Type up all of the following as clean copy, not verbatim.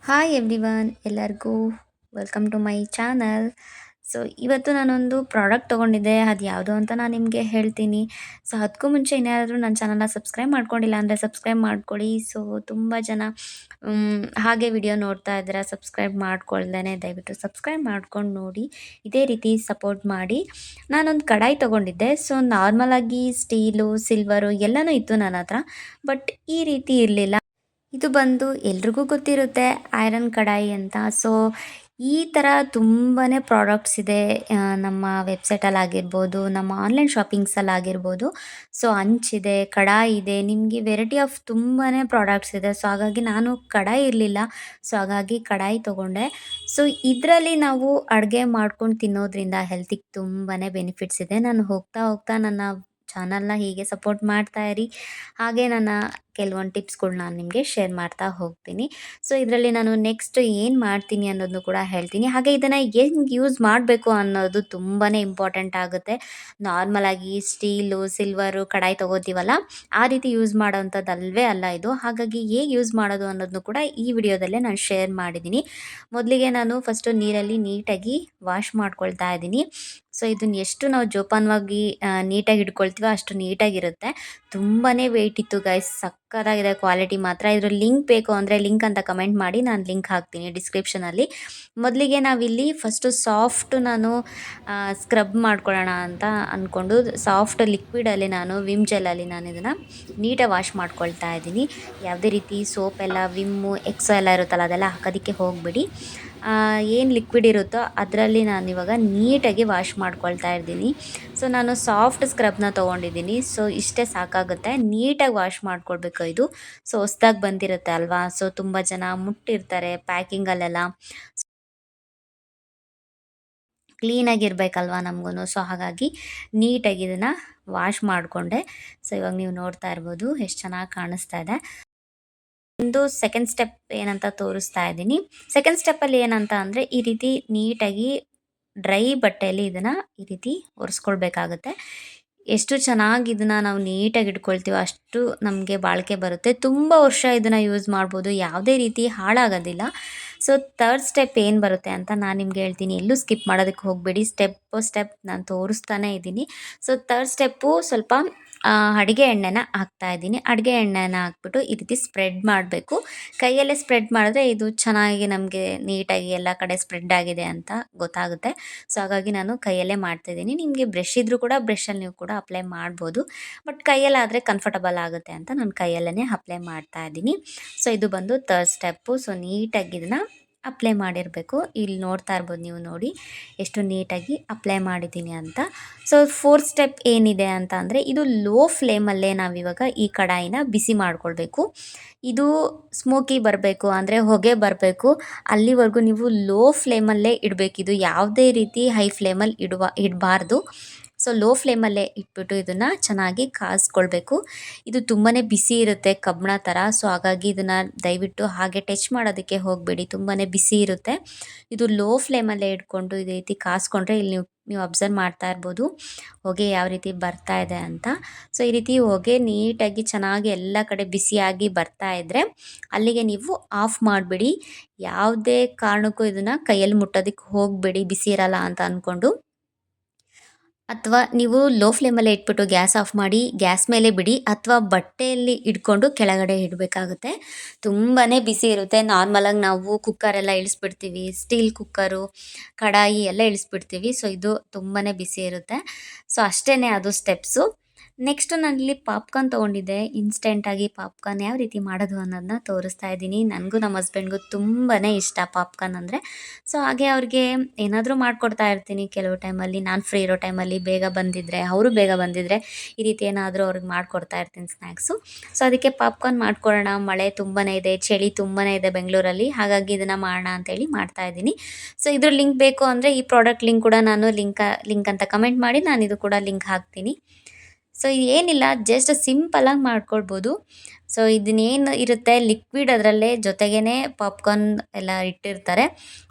Hi everyone ಎಲ್ಲರಿಗೂ welcome to my channel. So ಇವತ್ತು ನಾನೊಂದು ಪ್ರಾಡಕ್ಟ್ ತೊಗೊಂಡಿದ್ದೆ, ಅದು ಯಾವುದು ಅಂತ ನಾನು ನಿಮಗೆ ಹೇಳ್ತೀನಿ. ಸೊ ಅದಕ್ಕೂ ಮುಂಚೆ ಇನ್ಯಾರಾದರೂ ನನ್ನ ಚಾನಲ್ನ ಸಬ್ಸ್ಕ್ರೈಬ್ ಮಾಡ್ಕೊಂಡಿಲ್ಲ ಅಂದರೆ ಸಬ್ಸ್ಕ್ರೈಬ್ ಮಾಡ್ಕೊಳ್ಳಿ. ಸೊ ತುಂಬ ಜನ ಹಾಗೆ ವಿಡಿಯೋ ನೋಡ್ತಾ ಇದ್ದೀರಾ, ಸಬ್ಸ್ಕ್ರೈಬ್ ಮಾಡ್ಕೊಳ್ದೇ, ದಯವಿಟ್ಟು ಸಬ್ಸ್ಕ್ರೈಬ್ ಮಾಡ್ಕೊಂಡು ನೋಡಿ, ಇದೇ ರೀತಿ ಸಪೋರ್ಟ್ ಮಾಡಿ. ನಾನೊಂದು ಕಡಾಯಿ ತೊಗೊಂಡಿದ್ದೆ. ಸೊ ನಾರ್ಮಲಾಗಿ ಸ್ಟೀಲು ಸಿಲ್ವರು ಎಲ್ಲನೂ ಇತ್ತು ನನ್ನ ಹತ್ರ, ಬಟ್ ಈ ರೀತಿ ಇರಲಿಲ್ಲ. ಇದು ಬಂದು ಎಲ್ರಿಗೂ ಗೊತ್ತಿರುತ್ತೆ ಐರನ್ ಕಡಾಯಿ ಅಂತ. ಸೊ ಈ ಥರ ತುಂಬಾ ಪ್ರಾಡಕ್ಟ್ಸ್ ಇದೆ, ನಮ್ಮ ವೆಬ್ಸೈಟಲ್ಲಿ ಆಗಿರ್ಬೋದು, ನಮ್ಮ ಆನ್ಲೈನ್ ಶಾಪಿಂಗ್ಸಲ್ಲಿ ಆಗಿರ್ಬೋದು. ಸೊ ಹಂಚಿದೆ, ಕಡಾಯಿ ಇದೆ, ನಿಮಗೆ ವೆರೈಟಿ ಆಫ್ ತುಂಬಾ ಪ್ರಾಡಕ್ಟ್ಸ್ ಇದೆ. ಸೊ ಹಾಗಾಗಿ ನಾನು ಕಡಾಯಿ ಇರಲಿಲ್ಲ, ಸೊ ಹಾಗಾಗಿ ಕಡಾಯಿ ತೊಗೊಂಡೆ. ಸೊ ಇದರಲ್ಲಿ ನಾವು ಅಡುಗೆ ಮಾಡ್ಕೊಂಡು ತಿನ್ನೋದ್ರಿಂದ ಹೆಲ್ತಿಗೆ ತುಂಬಾ ಬೆನಿಫಿಟ್ಸ್ ಇದೆ. ನಾನು ಹೋಗ್ತಾ ಹೋಗ್ತಾ ನನ್ನ ಚಾನಲ್ನ ಹೀಗೆ ಸಪೋರ್ಟ್ ಮಾಡ್ತಾ ಇರಿ. ಹಾಗೆ ನನ್ನ ಕೆಲವೊಂದು ಟಿಪ್ಸ್ಗಳು ನಾನು ನಿಮಗೆ ಶೇರ್ ಮಾಡ್ತಾ ಹೋಗ್ತೀನಿ. ಸೊ ಇದರಲ್ಲಿ ನಾನು ನೆಕ್ಸ್ಟ್ ಏನು ಮಾಡ್ತೀನಿ ಅನ್ನೋದನ್ನು ಕೂಡ ಹೇಳ್ತೀನಿ. ಹಾಗೆ ಇದನ್ನು ಹೆಂಗೆ ಯೂಸ್ ಮಾಡಬೇಕು ಅನ್ನೋದು ತುಂಬಾ ಇಂಪಾರ್ಟೆಂಟ್ ಆಗುತ್ತೆ. ನಾರ್ಮಲಾಗಿ ಸ್ಟೀಲು ಸಿಲ್ವರು ಕಡಾಯಿ ತೊಗೋತೀವಲ್ಲ, ಆ ರೀತಿ ಯೂಸ್ ಮಾಡೋವಂಥದ್ದಲ್ವೇ ಅಲ್ಲ ಇದು. ಹಾಗಾಗಿ ಹೇಗೆ ಯೂಸ್ ಮಾಡೋದು ಅನ್ನೋದನ್ನು ಕೂಡ ಈ ವಿಡಿಯೋದಲ್ಲೇ ನಾನು ಶೇರ್ ಮಾಡಿದ್ದೀನಿ. ಮೊದಲಿಗೆ ನಾನು ಫಸ್ಟು ನೀರಲ್ಲಿ ನೀಟಾಗಿ ವಾಶ್ ಮಾಡ್ಕೊಳ್ತಾ ಇದ್ದೀನಿ. ಸೊ ಇದನ್ನು ಎಷ್ಟು ನಾವು ಜೋಪಾನವಾಗಿ ನೀಟಾಗಿ ಇಟ್ಕೊಳ್ತೀವೋ ಅಷ್ಟು ನೀಟಾಗಿರುತ್ತೆ. ತುಂಬಾ ವೆಯ್ಟ್ ಇತ್ತು ಗೈಸ್, ಸಕ್ಕತ್ತಾಗಿದೆ ಕ್ವಾಲಿಟಿ ಮಾತ್ರ. ಇದ್ರ ಲಿಂಕ್ ಬೇಕು ಅಂದರೆ ಲಿಂಕ್ ಅಂತ ಕಮೆಂಟ್ ಮಾಡಿ, ನಾನು ಲಿಂಕ್ ಹಾಕ್ತೀನಿ ಡಿಸ್ಕ್ರಿಪ್ಷನಲ್ಲಿ. ಮೊದಲಿಗೆ ನಾವಿಲ್ಲಿ ಫಸ್ಟು ನಾನು ಸ್ಕ್ರಬ್ ಮಾಡ್ಕೊಳ್ಳೋಣ ಅಂತ ಅಂದ್ಕೊಂಡು ಸಾಫ್ಟ್ ಲಿಕ್ವಿಡಲ್ಲಿ ನಾನು ವಿಮ್ ಜೆಲ್ಲಲ್ಲಿ ನಾನು ಇದನ್ನು ನೀಟಾಗಿ ವಾಶ್ ಮಾಡ್ಕೊಳ್ತಾ ಇದ್ದೀನಿ. ಯಾವುದೇ ರೀತಿ ಸೋಪ್ ಎಲ್ಲ ವಿಮ್ಮು ಎಕ್ಸೋ ಎಲ್ಲ ಇರುತ್ತಲ್ಲ ಅದೆಲ್ಲ ಹಾಕೋದಕ್ಕೆ ಹೋಗಬೇಡಿ. ಏನು ಲಿಕ್ವಿಡ್ ಇರುತ್ತೋ ಅದರಲ್ಲಿ ನಾನಿವಾಗ ನೀಟಾಗಿ ವಾಶ್ ಮಾಡ್ಕೊಳ್ತಾ ಇದ್ದೀನಿ. ಸೊ ನಾನು ಸಾಫ್ಟ್ ಸ್ಕ್ರಬ್ನ ತೊಗೊಂಡಿದ್ದೀನಿ. ಸೊ ಇಷ್ಟೇ ಸಾಕಾಗುತ್ತೆ, ನೀಟಾಗಿ ವಾಶ್ ಮಾಡ್ಕೊಳ್ಬೇಕು ಇದು. ಸೊ ಹೊಸ್ದಾಗಿ ಬಂದಿರುತ್ತೆ ಅಲ್ವಾ, ಸೊ ತುಂಬ ಜನ ಮುಟ್ಟಿರ್ತಾರೆ ಪ್ಯಾಕಿಂಗಲ್ಲೆಲ್ಲ, ಕ್ಲೀನಾಗಿರ್ಬೇಕಲ್ವ ನಮಗೂ. ಸೊ ಹಾಗಾಗಿ ನೀಟಾಗಿ ಇದನ್ನು ವಾಶ್ ಮಾಡಿಕೊಂಡೆ. ಸೊ ಇವಾಗ ನೀವು ನೋಡ್ತಾ ಇರ್ಬೋದು ಎಷ್ಟು ಚೆನ್ನಾಗಿ ಕಾಣಿಸ್ತಾ ಇದೆ. ಒಂದು ಸೆಕೆಂಡ್ ಸ್ಟೆಪ್ ಏನಂತ ತೋರಿಸ್ತಾ ಇದ್ದೀನಿ. ಸೆಕೆಂಡ್ ಸ್ಟೆಪ್ಪಲ್ಲಿ ಏನಂತ ಅಂದರೆ, ಈ ರೀತಿ ನೀಟಾಗಿ ಡ್ರೈ ಬಟ್ಟೆಯಲ್ಲಿ ಇದನ್ನು ಈ ರೀತಿ ಒರೆಸ್ಕೊಳ್ಬೇಕಾಗುತ್ತೆ. ಎಷ್ಟು ಚೆನ್ನಾಗಿ ಇದನ್ನು ನಾವು ನೀಟಾಗಿ ಇಟ್ಕೊಳ್ತೀವೋ ಅಷ್ಟು ನಮಗೆ ಬಾಳಿಕೆ ಬರುತ್ತೆ. ತುಂಬ ವರ್ಷ ಇದನ್ನು ಯೂಸ್ ಮಾಡ್ಬೋದು, ಯಾವುದೇ ರೀತಿ ಹಾಳಾಗೋದಿಲ್ಲ. ಸೊ ಥರ್ಡ್ ಸ್ಟೆಪ್ ಏನು ಬರುತ್ತೆ ಅಂತ ನಾನು ನಿಮ್ಗೆ ಹೇಳ್ತೀನಿ, ಎಲ್ಲೂ ಸ್ಕಿಪ್ ಮಾಡೋದಕ್ಕೆ ಹೋಗಬೇಡಿ. ಸ್ಟೆಪ್ ನಾನು ತೋರಿಸ್ತಾನೇ ಇದ್ದೀನಿ. ಸೊ ಥರ್ಡ್ ಸ್ಟೆಪ್ಪು ಸ್ವಲ್ಪ ಅಡುಗೆ ಎಣ್ಣೆನ ಹಾಕ್ತಾಯಿದ್ದೀನಿ. ಅಡುಗೆ ಎಣ್ಣೆನ ಹಾಕ್ಬಿಟ್ಟು ಈ ರೀತಿ ಸ್ಪ್ರೆಡ್ ಮಾಡಬೇಕು. ಕೈಯಲ್ಲೇ ಸ್ಪ್ರೆಡ್ ಮಾಡಿದ್ರೆ ಇದು ಚೆನ್ನಾಗಿ ನಮಗೆ ನೀಟಾಗಿ ಎಲ್ಲ ಕಡೆ ಸ್ಪ್ರೆಡ್ ಆಗಿದೆ ಅಂತ ಗೊತ್ತಾಗುತ್ತೆ. ಸೊ ಹಾಗಾಗಿ ನಾನು ಕೈಯಲ್ಲೇ ಮಾಡ್ತಾಯಿದ್ದೀನಿ. ನಿಮಗೆ ಬ್ರಷ್ ಇದ್ದರೂ ಕೂಡ ಬ್ರಷಲ್ಲಿ ನೀವು ಕೂಡ ಅಪ್ಲೈ ಮಾಡ್ಬೋದು, ಬಟ್ ಕೈಯಲ್ಲಾದರೆ ಕಂಫರ್ಟಬಲ್ ಆಗುತ್ತೆ ಅಂತ ನಾನು ಕೈಯಲ್ಲೇ ಅಪ್ಲೈ ಮಾಡ್ತಾ ಇದ್ದೀನಿ. ಸೊ ಇದು ಬಂದು ಥರ್ಡ್ ಸ್ಟೆಪ್ಪು. ಸೊ ನೀಟಾಗಿ ಇದನ್ನು ಅಪ್ಲೈ ಮಾಡಿರಬೇಕು. ಇಲ್ಲಿ ನೋಡ್ತಾ ಇರ್ಬೋದು ನೀವು, ನೋಡಿ ಎಷ್ಟು ನೀಟಾಗಿ ಅಪ್ಲೈ ಮಾಡಿದ್ದೀನಿ ಅಂತ. ಸೊ ಫೋರ್ತ್ ಸ್ಟೆಪ್ ಏನಿದೆ ಅಂತ ಅಂದರೆ, ಇದು ಲೋ ಫ್ಲೇಮಲ್ಲೇ ನಾವಿವಾಗ ಈ ಕಡಾಯಿನ ಬಿಸಿ ಮಾಡಿಕೊಳ್ಬೇಕು. ಇದು ಸ್ಮೋಕಿ ಬರಬೇಕು ಅಂದರೆ ಹೊಗೆ ಬರಬೇಕು, ಅಲ್ಲಿವರೆಗೂ ನೀವು ಲೋ ಫ್ಲೇಮಲ್ಲೇ ಇಡಬೇಕಿದು. ಯಾವುದೇ ರೀತಿ ಹೈ ಫ್ಲೇಮಲ್ಲಿ ಇಡಬಾರ್ದು. ಸೊ ಲೋ ಫ್ಲೇಮಲ್ಲೇ ಇಟ್ಬಿಟ್ಟು ಇದನ್ನು ಚೆನ್ನಾಗಿ ಕಾಯಿಸ್ಕೊಳ್ಬೇಕು. ಇದು ತುಂಬಾ ಬಿಸಿ ಇರುತ್ತೆ ಕಬ್ಬಣ ಥರ. ಸೊ ಹಾಗಾಗಿ ಇದನ್ನು ದಯವಿಟ್ಟು ಹಾಗೆ ಟಚ್ ಮಾಡೋದಕ್ಕೆ ಹೋಗಬೇಡಿ, ತುಂಬಾ ಬಿಸಿ ಇರುತ್ತೆ. ಇದು ಲೋ ಫ್ಲೇಮಲ್ಲೇ ಇಟ್ಕೊಂಡು ಇದೇ ರೀತಿ ಕಾಯಿಸ್ಕೊಂಡ್ರೆ, ಇಲ್ಲಿ ನೀವು ಅಬ್ಸರ್ವ್ ಮಾಡ್ತಾ ಇರ್ಬೋದು ಹೊಗೆ ಯಾವ ರೀತಿ ಬರ್ತಾ ಇದೆ ಅಂತ. ಸೊ ಈ ರೀತಿ ಹೊಗೆ ನೀಟಾಗಿ ಚೆನ್ನಾಗಿ ಎಲ್ಲ ಕಡೆ ಬಿಸಿಯಾಗಿ ಬರ್ತಾ ಇದ್ದರೆ ಅಲ್ಲಿಗೆ ನೀವು ಆಫ್ ಮಾಡಿಬಿಡಿ. ಯಾವುದೇ ಕಾರಣಕ್ಕೂ ಇದನ್ನು ಕೈಯಲ್ಲಿ ಮುಟ್ಟೋದಕ್ಕೆ ಹೋಗಬೇಡಿ ಬಿಸಿ ಇರಲ್ಲ ಅಂತ ಅಂದ್ಕೊಂಡು. ಅಥವಾ ನೀವು ಲೋ ಫ್ಲೇಮಲ್ಲೇ ಇಟ್ಬಿಟ್ಟು ಗ್ಯಾಸ್ ಆಫ್ ಮಾಡಿ ಗ್ಯಾಸ್ ಮೇಲೆ ಬಿಡಿ, ಅಥವಾ ಬಟ್ಟೆಯಲ್ಲಿ ಇಟ್ಕೊಂಡು ಕೆಳಗಡೆ ಇಡಬೇಕಾಗುತ್ತೆ. ತುಂಬಾ ಬಿಸಿ ಇರುತ್ತೆ. ನಾರ್ಮಲಾಗಿ ನಾವು ಕುಕ್ಕರೆಲ್ಲ ಇಳಿಸ್ಬಿಡ್ತೀವಿ, ಸ್ಟೀಲ್ ಕುಕ್ಕರು ಕಡಾಯಿ ಎಲ್ಲ ಇಳಿಸ್ಬಿಡ್ತೀವಿ. ಸೊ ಇದು ತುಂಬಾ ಬಿಸಿ ಇರುತ್ತೆ. ಸೊ ಅಷ್ಟೇ ಅದು ಸ್ಟೆಪ್ಸು. ನೆಕ್ಸ್ಟು ನಾನಿಲ್ಲಿ ಪಾಪ್ಕಾರ್ನ್ ತೊಗೊಂಡಿದ್ದೆ. ಇನ್ಸ್ಟೆಂಟಾಗಿ ಪಾಪ್ಕಾರ್ನ್ ಯಾವ ರೀತಿ ಮಾಡೋದು ಅನ್ನೋದನ್ನ ತೋರಿಸ್ತಾ ಇದ್ದೀನಿ. ನನಗೂ ನಮ್ಮ ಹಸ್ಬೆಂಡ್ಗೂ ತುಂಬಾ ಇಷ್ಟ ಪಾಪ್ಕಾರ್ನ್ ಅಂದರೆ. ಸೊ ಹಾಗೆ ಅವ್ರಿಗೆ ಏನಾದರೂ ಮಾಡಿಕೊಡ್ತಾ ಇರ್ತೀನಿ ಕೆಲವು ಟೈಮಲ್ಲಿ. ನಾನು ಫ್ರೀ ಇರೋ ಟೈಮಲ್ಲಿ ಬೇಗ ಬಂದಿದ್ದರೆ, ಅವರು ಬೇಗ ಬಂದಿದ್ದರೆ ಈ ರೀತಿ ಏನಾದರೂ ಅವ್ರಿಗೆ ಮಾಡಿಕೊಡ್ತಾ ಇರ್ತೀನಿ ಸ್ನ್ಯಾಕ್ಸು. ಸೊ ಅದಕ್ಕೆ ಪಾಪ್ಕಾರ್ನ್ ಮಾಡ್ಕೊಳ್ಳೋಣ, ಮಳೆ ತುಂಬಾ ಇದೆ, ಚಳಿ ತುಂಬಾ ಇದೆ ಬೆಂಗಳೂರಲ್ಲಿ, ಹಾಗಾಗಿ ಇದನ್ನು ಮಾಡೋಣ ಅಂತೇಳಿ ಮಾಡ್ತಾಯಿದ್ದೀನಿ. ಸೊ ಇದ್ರ ಲಿಂಕ್ ಬೇಕು ಅಂದರೆ ಈ ಪ್ರಾಡಕ್ಟ್ ಲಿಂಕ್ ಕೂಡ ನಾನು ಲಿಂಕ್ ಅಂತ ಕಮೆಂಟ್ ಮಾಡಿ ನಾನು ಇದು ಕೂಡ ಲಿಂಕ್ ಹಾಕ್ತೀನಿ. ಸೊ ಏನಿಲ್ಲ ಜಸ್ಟ್ ಸಿಂಪಲಾಗಿ ಮಾಡ್ಕೊಳ್ಬೋದು. ಸೊ ಇದನ್ನೇನು ಇರುತ್ತೆ ಲಿಕ್ವಿಡ್ ಅದರಲ್ಲೇ ಜೊತೆಗೇ ಪಾಪ್ಕಾರ್ನ್ ಎಲ್ಲ ಇಟ್ಟಿರ್ತಾರೆ.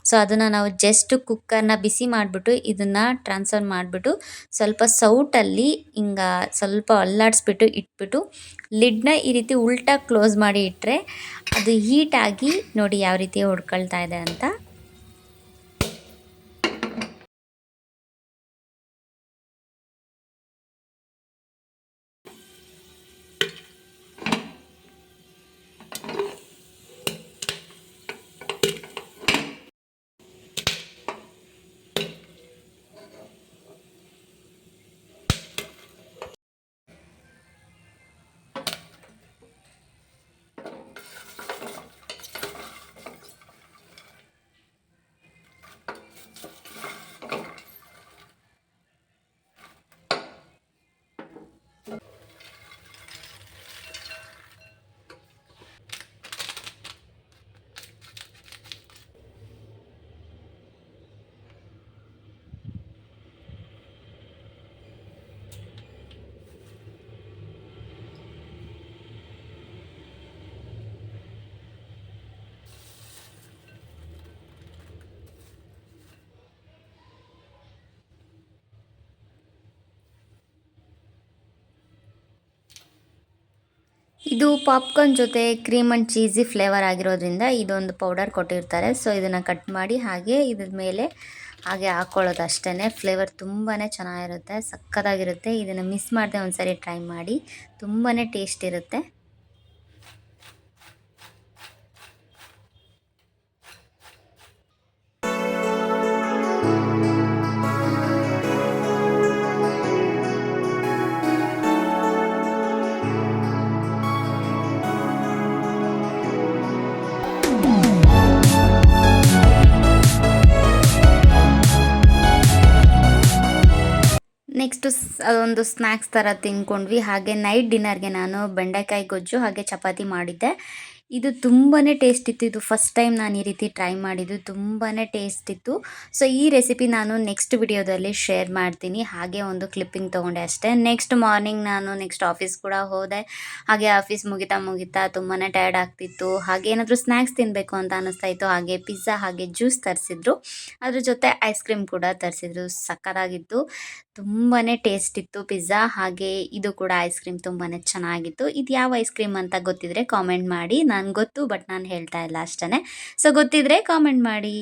ಸೊ ಅದನ್ನು ನಾವು ಜಸ್ಟ್ ಕುಕ್ಕರ್ನ ಬಿಸಿ ಮಾಡಿಬಿಟ್ಟು ಇದನ್ನು ಟ್ರಾನ್ಸ್ಫರ್ ಮಾಡಿಬಿಟ್ಟು ಸ್ವಲ್ಪ ಸೌಟಲ್ಲಿ ಹಿಂಗೆ ಸ್ವಲ್ಪ ಅಲ್ಲಾಡಿಸ್ಬಿಟ್ಟು ಇಟ್ಬಿಟ್ಟು ಲಿಡ್ನ ಈ ರೀತಿ ಉಲ್ಟಾ ಕ್ಲೋಸ್ ಮಾಡಿ ಇಟ್ಟರೆ ಅದು ಹೀಟಾಗಿ ನೋಡಿ ಯಾವ ರೀತಿ ಹೊಡ್ಕೊಳ್ತಾ ಇದೆ ಅಂತ. ಇದು ಪಾಪ್ಕಾರ್ನ್ ಜೊತೆ ಕ್ರೀಮ್ ಆ್ಯಂಡ್ ಚೀಸಿ ಫ್ಲೇವರ್ ಆಗಿರೋದ್ರಿಂದ ಇದೊಂದು ಪೌಡರ್ ಕೊಟ್ಟಿರ್ತಾರೆ. ಸೊ ಇದನ್ನು ಕಟ್ ಮಾಡಿ ಹಾಗೆ ಇದ್ರ ಮೇಲೆ ಹಾಗೆ ಹಾಕ್ಕೊಳ್ಳೋದು ಅಷ್ಟೇ. ಫ್ಲೇವರ್ ತುಂಬಾ ಚೆನ್ನಾಗಿರುತ್ತೆ, ಸಕ್ಕತ್ತಾಗಿರುತ್ತೆ. ಇದನ್ನು ಮಿಸ್ ಮಾಡದೆ ಒಂದ್ಸರಿ ಟ್ರೈ ಮಾಡಿ, ತುಂಬಾ ಟೇಸ್ಟ್ ಇರುತ್ತೆ. ನೆಕ್ಸ್ಟು ಅದೊಂದು ಸ್ನ್ಯಾಕ್ಸ್ ಥರ ತಿಂದ್ಕೊಂಡ್ವಿ. ಹಾಗೆ ನೈಟ್ ಡಿನ್ನರ್ಗೆ ನಾನು ಬೆಂಡೆಕಾಯಿ ಗೊಜ್ಜು ಹಾಗೆ ಚಪಾತಿ ಮಾಡಿದ್ದೆ. ಇದು ತುಂಬಾ ಟೇಸ್ಟ್ ಇತ್ತು. ಇದು ಫಸ್ಟ್ ಟೈಮ್ ನಾನು ಈ ರೀತಿ ಟ್ರೈ ಮಾಡಿದ್ದು, ತುಂಬಾ ಟೇಸ್ಟ್ ಇತ್ತು. ಸೊ ಈ ರೆಸಿಪಿ ನಾನು ನೆಕ್ಸ್ಟ್ ವಿಡಿಯೋದಲ್ಲಿ ಶೇರ್ ಮಾಡ್ತೀನಿ. ಹಾಗೆ ಒಂದು ಕ್ಲಿಪ್ಪಿಂಗ್ ತೊಗೊಂಡೆ ಅಷ್ಟೇ. ನೆಕ್ಸ್ಟ್ ಮಾರ್ನಿಂಗ್ ನಾನು ಆಫೀಸ್ ಕೂಡ ಹೋದೆ. ಹಾಗೆ ಆಫೀಸ್ ಮುಗಿತಾ ತುಂಬಾ ಟಯರ್ಡ್ ಆಗ್ತಿತ್ತು. ಹಾಗೆ ಏನಾದರೂ ಸ್ನ್ಯಾಕ್ಸ್ ತಿನ್ನಬೇಕು ಅಂತ ಅನ್ನಿಸ್ತಾ ಇತ್ತು. ಹಾಗೆ ಪಿಜ್ಜಾ ಹಾಗೆ ಜ್ಯೂಸ್ ತರಿಸಿದ್ರು, ಅದ್ರ ಜೊತೆ ಐಸ್ ಕ್ರೀಮ್ ಕೂಡ ತರಿಸಿದ್ರು. ಸಕ್ಕತ್ತಾಗಿತ್ತು, ತುಂಬಾ ಟೇಸ್ಟ್ ಇತ್ತು ಪಿಜ್ಜಾ. ಹಾಗೆ ಇದು ಕೂಡ ಐಸ್ ಕ್ರೀಮ್ ತುಂಬಾ ಚೆನ್ನಾಗಿತ್ತು. ಇದು ಯಾವ ಐಸ್ ಕ್ರೀಮ್ ಅಂತ ಗೊತ್ತಿದ್ರೆ ಕಾಮೆಂಟ್ ಮಾಡಿ. ನನಗೆ ಗೊತ್ತು, ಬಟ್ ನಾನು ಹೇಳ್ತಾ ಇಲ್ಲ ಅಷ್ಟೇ. ಸೊ ಗೊತ್ತಿದ್ರೆ ಕಾಮೆಂಟ್ ಮಾಡಿ.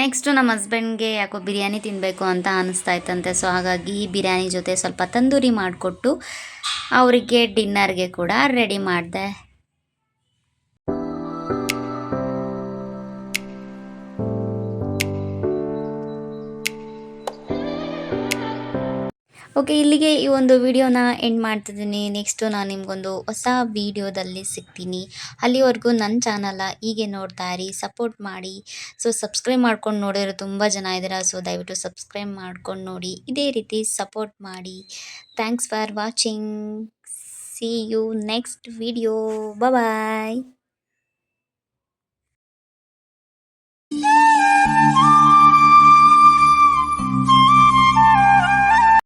ನೆಕ್ಸ್ಟು ನಮ್ಮ ಹಸ್ಬೆಂಡ್ಗೆ ಯಾಕೋ ಬಿರಿಯಾನಿ ತಿನ್ನಬೇಕು ಅಂತ ಅನ್ನಿಸ್ತಾ ಇತ್ತಂತೆ. ಸೊ ಹಾಗಾಗಿ ಬಿರಿಯಾನಿ ಜೊತೆ ಸ್ವಲ್ಪ ತಂದೂರಿ ಮಾಡಿಕೊಟ್ಟು ಅವರಿಗೆ ಡಿನ್ನರ್ಗೆ ಕೂಡ ರೆಡಿ ಮಾಡಿದೆ. ಓಕೆ, ಇಲ್ಲಿಗೆ ಈ ಒಂದು ವಿಡಿಯೋನ ಎಂಡ್ ಮಾಡ್ತಿದ್ದೀನಿ. ನೆಕ್ಸ್ಟು ನಾನು ನಿಮಗೊಂದು ಹೊಸ ವಿಡಿಯೋದಲ್ಲಿ ಸಿಗ್ತೀನಿ. ಅಲ್ಲಿವರೆಗೂ ನನ್ನ ಚಾನಲ್ನ ಹೀಗೆ ನೋಡ್ತಾ ಇರಿ, ಸಪೋರ್ಟ್ ಮಾಡಿ. ಸೊ ಸಬ್ಸ್ಕ್ರೈಬ್ ಮಾಡ್ಕೊಂಡು ನೋಡಿದ್ರೆ ತುಂಬ ಜನ ಇದ್ದೀರಾ. ಸೊ ದಯವಿಟ್ಟು ಸಬ್ಸ್ಕ್ರೈಬ್ ಮಾಡ್ಕೊಂಡು ನೋಡಿ, ಇದೇ ರೀತಿ ಸಪೋರ್ಟ್ ಮಾಡಿ. Thanks for watching. See you next video. Bye.